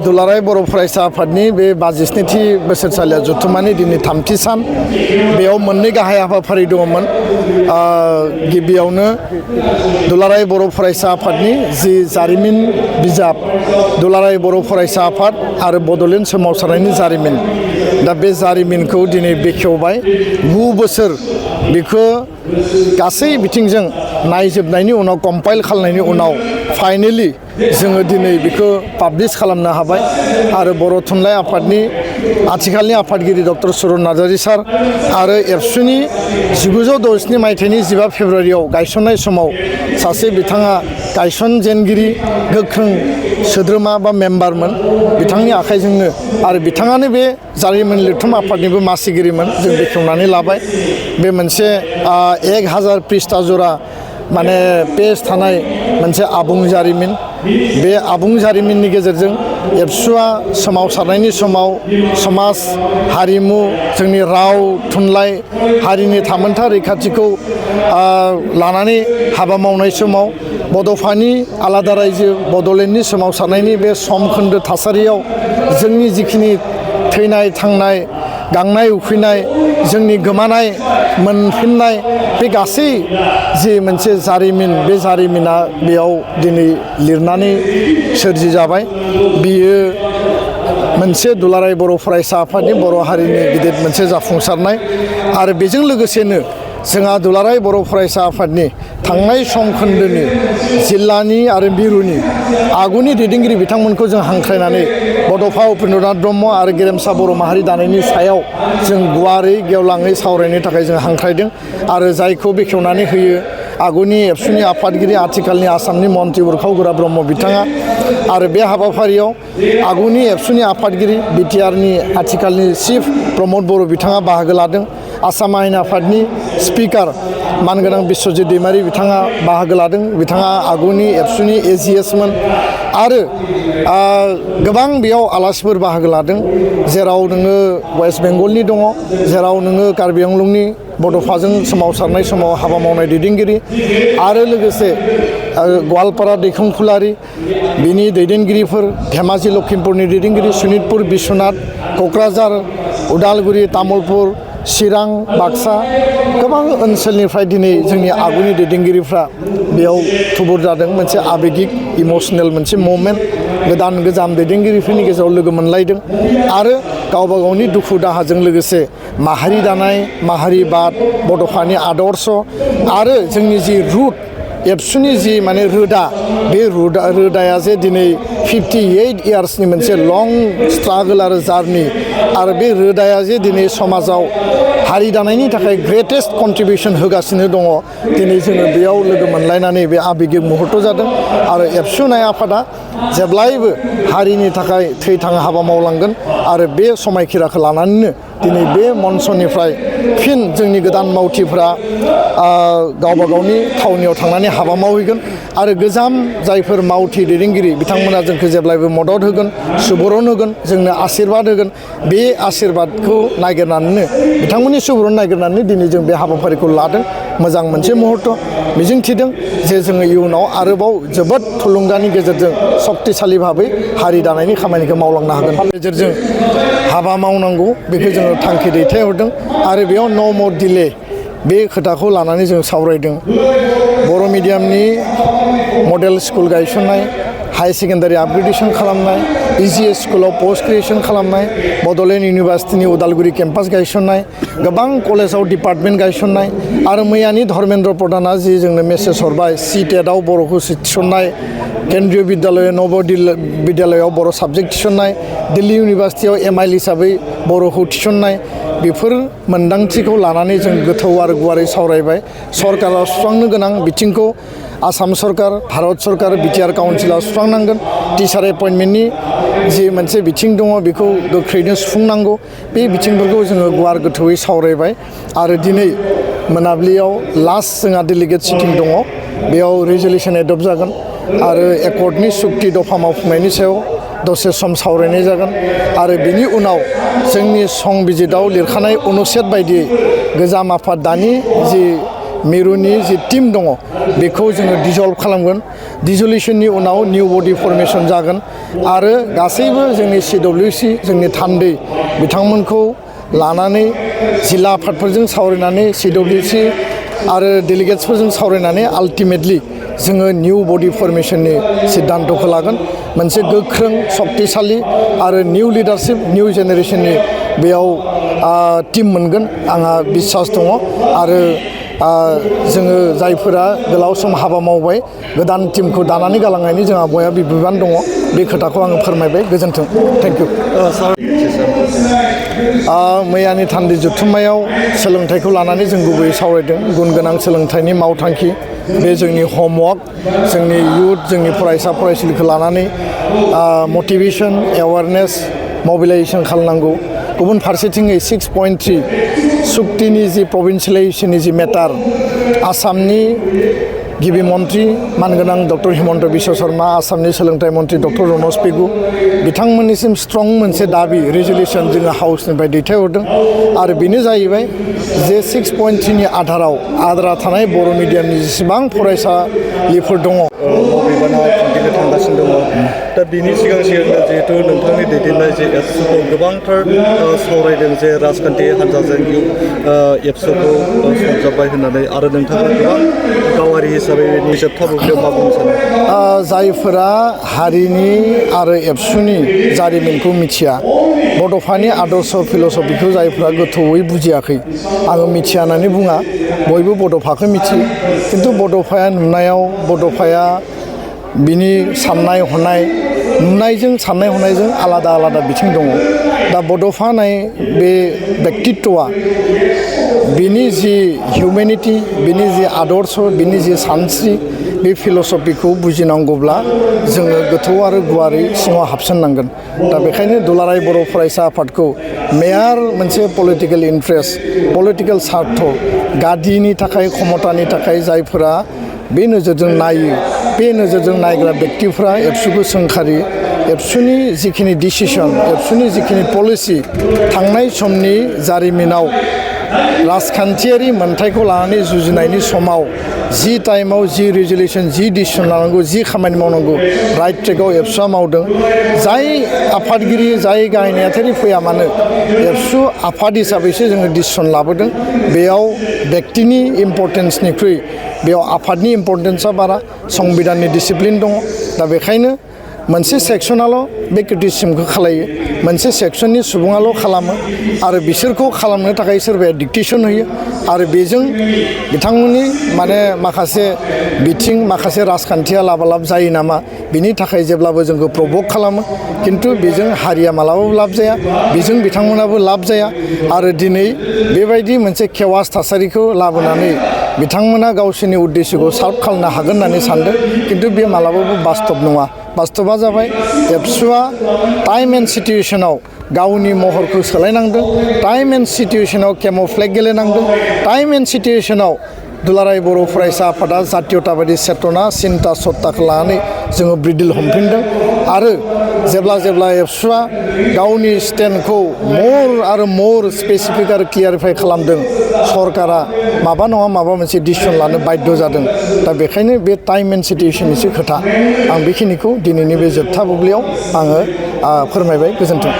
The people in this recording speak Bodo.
दुलाराय बर' फरायसा आफादनि बे 52थि बोसोरसालिया जथुम्मानि दिनै 3थि सान बेयाव मोननै गाहाय हाबाफारि दङमोन। गिबियावनो दुलाराय बर' फरायसा आफादनि जि जारिमिन बिजाब दुलाराय बर' फरायसा आफाद आरो बड'लेण्ड सोमावसारनायनि जारिमिन, दा बे जारिमिनखौ दिनै बेखेवबाय 9 बोसोर बेखौ गासै बिथिंजों नायजोबनायनि उनाव कम्पाइल खालामनायनि उनाव फाइनेलि जोङो दिनै बेखौ पाब्लिश खालामनो हाबाय आरो बर' थुनलाइ आफादनि आथिखालनि आफादगिरि डक्टर सुरन नार्जारी सार आरो एबसुनि 1967 मायथाइनि 15 फेब्रुवारियाव गायसननाय समाव सासे बिथाङा गायसनजेनगिरि गोख्रों सोद्रोमा बा मेम्बारमोन, बिथांनि आखाइजोंनो आरो बिथाङानो बे जारिमिन लिरथुम आफादनिबो मासिगिरिमोन, जों बेखेवनानै लाबाय। बे मोनसे 1000 पृष्ठा जरा माने पेज थानाय मोनसे आबुं जारिमिन। बे आबुं जारिमिननि गेजेरजों एबसुआ सोमावसारनायनि समाव समाज हारिमु जोंनि राव थुनलाइ हारिनि थामोनथा रैखाथिखौ लानानै हाबा मावनाय समाव बड'फानि आलादा रायजो बड'लेण्डनि सोमावसारनायनि बे समखोन्दो थासारियाव जोंनि जिखिनि थैनाय थांनाय गांनाय उखैनाय जोंनि गोमानाय मोनफिननाय बे गासै जि मोनसे जारिमिन, बे जारिमिना बेयाव दिनै लिरनानै सोरजि जाबाय। बियो मोनसे दुलाराय बर' फरायसा आफादनि बर' हारिनि गिदिर मोनसे जाफुंसारनाय आरो बेजों लोगोसेनो जोंहा दुलाराय बर' फरायसा आफादनि थांनाय समखोन्दोनि जिल्लानि आरो मिरुनि आगुनि दैदेनगिरि बिथांमोनखौ जों हांख्रायनानै बड'फा उपेन्द्रनाथ ब्रह्म आरो गेरेमसा बर' माहारि दानायनि सायाव जों गुवारै गेवलाङै सावरायनो थाखाय जों हांख्रायदों आरो जायखौ बेखेवनानै होयो आगुनि एबसुनि आफादगिरि आथिखालनि आसामनि मन्त्रि उरखाव ब्रह्म बिथाङा आरो बे हाबाफारियाव आगुनि एबसुनि आफादगिरि बिटिआरनि आथिखालनि चिफ प्रमद बर' बिथाङा बाहागो लादों। आसाम आयेन आफादनि स्पिकार मानगोनां बिश्वजित दैमारि बिथाङा बाहागो लादों, बिथाङा आगुनि एबसुनि एजिएसमोन आरो गोबां बेयाव आलासिफोर बाहागो लादों, जेराव नोङो वेस्ट बेंगलनि दङ, जेराव नोङो कार्बि आंलंनि बड'फाजों सोमावसारनाय समाव हाबा मावनाय दैदेनगिरि आरो लोगोसे गवालपारा दैखंखुलारि बिनि दैदेनगिरिफोर, धेमाजि लखिमपुरनि दैदेनगिरि सनितपुर बिश्वनाथ, क'क्राझार उदालगुरि तामुलपुर चिरां बाक्सा गोबां ओनसोलनिफ्राय दिनै जोंनि आगुनि दैदेनगिरिफ्रा बेयाव थुबुर जादों। मोनसे आबेगिक इमसनेल मोनसे ममेन्ट, गोदान गोजाम दैदेनगिरिफोरनि गेजेराव लोगो मोनलायदों आरो गावबा गावनि दुखु दाहाजों लोगोसे माहारि दानाय माहारिबाद बड'फानि आदर्श आरो जोंनि जि रुट एबसुनि जि माने रोदा, बे रोदाया जे दिनै 58 इयार्सनि मोनसे लं स्ट्रागल आरो जार्नि आरो बे रोदाया जे दिनै समाजाव हारि दानायनि थाखाय ग्रेटेस्ट कन्ट्रिबिउसन होगासिनो दङ। दिनै जोङो बेयाव लोगो मोनलायनानै बे आबेगिक मुहुर्त जादों आरो एबसु नाय आफादा जेब्लायबो हारिनि थाखाय थै-थां हाबा मावलांगोन आरो बे समायखिराखौ लानानैनो दिनै बे मन्चनिफ्राय फिन जोंनि गोदान मावथिफ्रा गावबा गावनि थावनियाव थांनानै हाबा मावहैगोन आरो गोजाम जायफोर मावथि दैदेनगिरि बिथांमोना जोंखौ जेब्लायबो मदद होगोन, सुबुरुन होगोन, जोंनो आशीर्बाद होगोन। बे आशीर्बादखौ नागिरनानैनो बिथांमोननि सुबुरुन नागिरनानै दिनै जों बे हाबाफारिखौ लादों। मोजां मोनसे मुहुर्त मिजिंथिदों जे जोङो इयुनाव आरोबाव जोबोद थुलुंगानि गेजेरजों सक्तिशालि भाबै हारि दानायनि खामानिखौ मावलांनो हागोन। गेजेरजों हाबा मावनांगौ बेखौ जोङो थांखि दैथायहरदों आरो बेयाव नो मर डिले बे खोथाखौ लानानै जों सावरायदों। बर' मिडियामनि मडेल स्कुल गायसननाय, हाई सेकेन्डारि आपग्रेडेसन खालामनाय, इजिएस स्कुलाव पस्ट ग्रेजुएसन खालामनाय, बड'लेण्ड इउनिभार्सिटिनि उदालगुरि केम्पास गायसननाय, गोबां कलेजाव डिपार्टमेन्ट गायसननाय आरो मैयानि धर्मेन्द्र प्रधानआ जि जोंनो मेसेज हरबाय CTETआव बर'खौ थिसननाय, केन्द्रीय बिद्यालय नवोदयाव बर' साबजेक्ट थिसननाय, दिल्ली इउनिभार्सिटियाव MIL हिसाबै बर'खौ थिसननाय, बेफोर मोन्दांथिखौ लानानै जों गोथौ आरो गुवारै सावरायबाय। सरकारा सुस्रांनो गोनां बिथिंखौ आसाम सरकार, भारत सरकार, बिटिआर काउन्सिला सुस्रांनांगोन। टिचार एपइन्टमेन्टनि जि मोनसे बिथिं दङ बेखौ गोख्रैनो सुफुंनांगौ। बे बिथिंफोरखौ जोङो गुवार गोथौयै सावरायबाय आरो दिनै मोनाबिलियाव लास्ट जोंहा डेलिगेट सिटिं दङ, बेयाव रिजलिउसन एडप्ट जागोन आरो एकर्डनि सुक्ति दफा मावफुंनायनि सायाव दसे सम सावरायनाय जागोन आरो बिनि उनाव जोंनि संबिजिताव लिरखानाय अनुच्छेद बायदियै गोजाम आफाद दानि जि मिरुनि जि टीम दङ बेखौ जोङो डिजल्भ खालामगोन डिजलिउसननि उनाव निउ बडि फर्मेसन जागोन आरो गासैबो जोंनि CWC जोंनि थान्दै बिथांमोनखौ लानानै जिल्ला आफादफोरजों सावरायनानै CWC आरो डेलिगेट्सफोरजों सावरायनानै आल्टिमेटलि जोङो निउ बडि फर्मेसननि सिद्धान्तखौ लागोन मोनसे गोख्रों सक्तिशालि आरो निउ लिडारशिप निउ जेनेरेसननि बेयाव टीम मोनगोन आंहा बिसास दङ आरो जोङो जायफोरा गोलाव सम हाबा मावबाय गोदान टीमखौ दानानै गालांनायनि जोंहा बयहाबो बिबान दङ बे खोथाखौ आङो फोरमायबाय गोजोन्थों थेंक इउ मैयानि थान्दै जथुम्मायाव सोलोंथाइखौ लानानै जों गुबैयै सावरायदों गुन गोनां सोलोंथाइनि मावथांखि बे जोंनि होमवर्क जोंनि इयुथ जोंनि फरायसा फरायसुलिखौ लानानै मटिभेसन एवारनेस मबिलाइजेसन खालामनांगौ गुबुन फारसेथिङै 6.3 सुक्तिनि जि प्रभिन्सियेलाइजेसननि जि मेटार आसामनि गिबि मन्त्रि मानगोनां डक्टर हिमन्त बिश्व शर्मा आसामनि सोलोंथाइ मन्त्रि डक्टर रनज पेगु बिथांमोननिसिम स्ट्रं मोनसे दाबि रेजुलेसन जोङो हाउसनिफ्राय दैथायहरदों आरो बेनो जाहैबाय जे 6.3 नि आधाराव आद्रा थानाय बर' मिडियामनि जेसेबां फरायसालिफोर दङ बिबाना खिन्थिनो थांगासिनो दङ दा बिनि सिगां जिहेतु नोंथांनि दैदेननाय जे एबसुखौ गोबांथार सावरायदों जे राजखान्थि हान्जाजों एबसुखौ सरजाबबाय होननानै आरो नोंथाङा गोबां गावारि हिसाबै जोबथा बुब्लियाव मा बुंनो सानो जायफोरा हारिनि आरो एबसुनि जारिमिनखौ मिथिया बड'फानि आदर्श फिल'सफिखौ जायफोरा गोथौयै बुजियाखै आङो मिथिया होननानै बुङा बयबो बड'फाखौ मिथियो खिन्थु बड'फाया नुनायाव बड'फाया बिनि साननाय हनाय नुनायजों साननाय हनायजों आलादा आलादा बिथिं दङ दा बड'फा होननाय बे व्यक्तित्वआ बिनि जि हिउमेनिटि बिनि जि आदर्श बिनि जि सानस्रि बे फिल'सफिखौ बुजिनांगौब्ला जोङो गोथौ आरो गुवारै सिङाव हाबसननांगोन दा बेखायनो दुलाराय बर' फरायसा आफादखौ मेयार मोनसे पलिटिकेल इन्ट्रेस्ट पलिटिकेल सार्थ गादिनि थाखाय क्षमतानि थाखाय जायफोरा बे नोजोरजों नायो बे नोजोरजों नायग्रा व्यक्तिफ्रा एबसुखौ सोंखारि एबसुनि जिखिनि डिसिसन एबसुनि जिखिनि पलिसि थांनाय समनि जारिमिनाव राजखान्थियारि मोन्थायखौ लानानै जुजिनायनि समाव जि टाइमाव जि रेजुलेसन जि डिसिसन लानांगौ जि खामानि मावनांगौ राइट ट्रेकआव एबसुआ मावदों जाय आफादगिरि जाय गाहाय नेहाथारि फैया मानो एबसु आफाद हिसाबैसो जोङो डिसिसन लाबोदों बेयाव व्यक्तिनि इम्पर्टेन्सनिख्रुइ बेयाव आफादनि इम्पर्टेन्सआ बारा संबिधाननि डिसिप्लिन दङ दा बेखायनो मोनसे सेक्सनाल' बे क्रिटिसिजमखौ खालायो मोनसे सेक्सननि सुबुङाल' खालामो आरो बिसोरखौ खालामनो थाखाय सोरबाया डिक्टेसन होयो आरो बेजों बिथांमोननि माने माखासे बिथिं माखासे राजखान्थिया लाबालाब जायो नामा बिनि थाखाय जेब्लाबो जोंखौ प्रभक खालामो खिन्थु बेजों हारिया मालाबाबो लाब जाया बेजों बिथांमोनाबो लाब जाया आरो दिनै बेबायदि मोनसे केवास थासारिखौ लाबोनानै बिथांमोना गावसोरनि उद्देश्यखौ सार्भ खालामनो हागोन होननानै सानदों खिन्थु बे मालाबाबो बास्तब नङा बास्तबा जाबाय एबसुआ टाइम एन्ड सिटुएसनाव गावनि महरखौ सोलायनांदों टाइम एन्ड सिटुएसनाव केम'फ्लेग गेलेनांदों टाइम एन्ड सिटुएसनाव दुलाराय बर' फरायसा आफादा जातीयताबादि चेतना सिन्ता सत्ताखौ लानानै जोङो ब्रिडिल हमफिनदों आरो जेब्ला एबसुआ गावनि स्टेन्डखौ मर आरो मर स्पेसिफिक आरो क्लियारिफाइ खालामदों सरकारा माबा नङा माबा मोनसे डिसिसन लानो बाध्य जादों दा बेखायनो बे टाइम एन्ड सिटुएसननिसो खोथा आं बेखिनिखौ दिनैनि बे जोबथा बुब्लियाव आङो फोरमायबाय गोजोन्थों।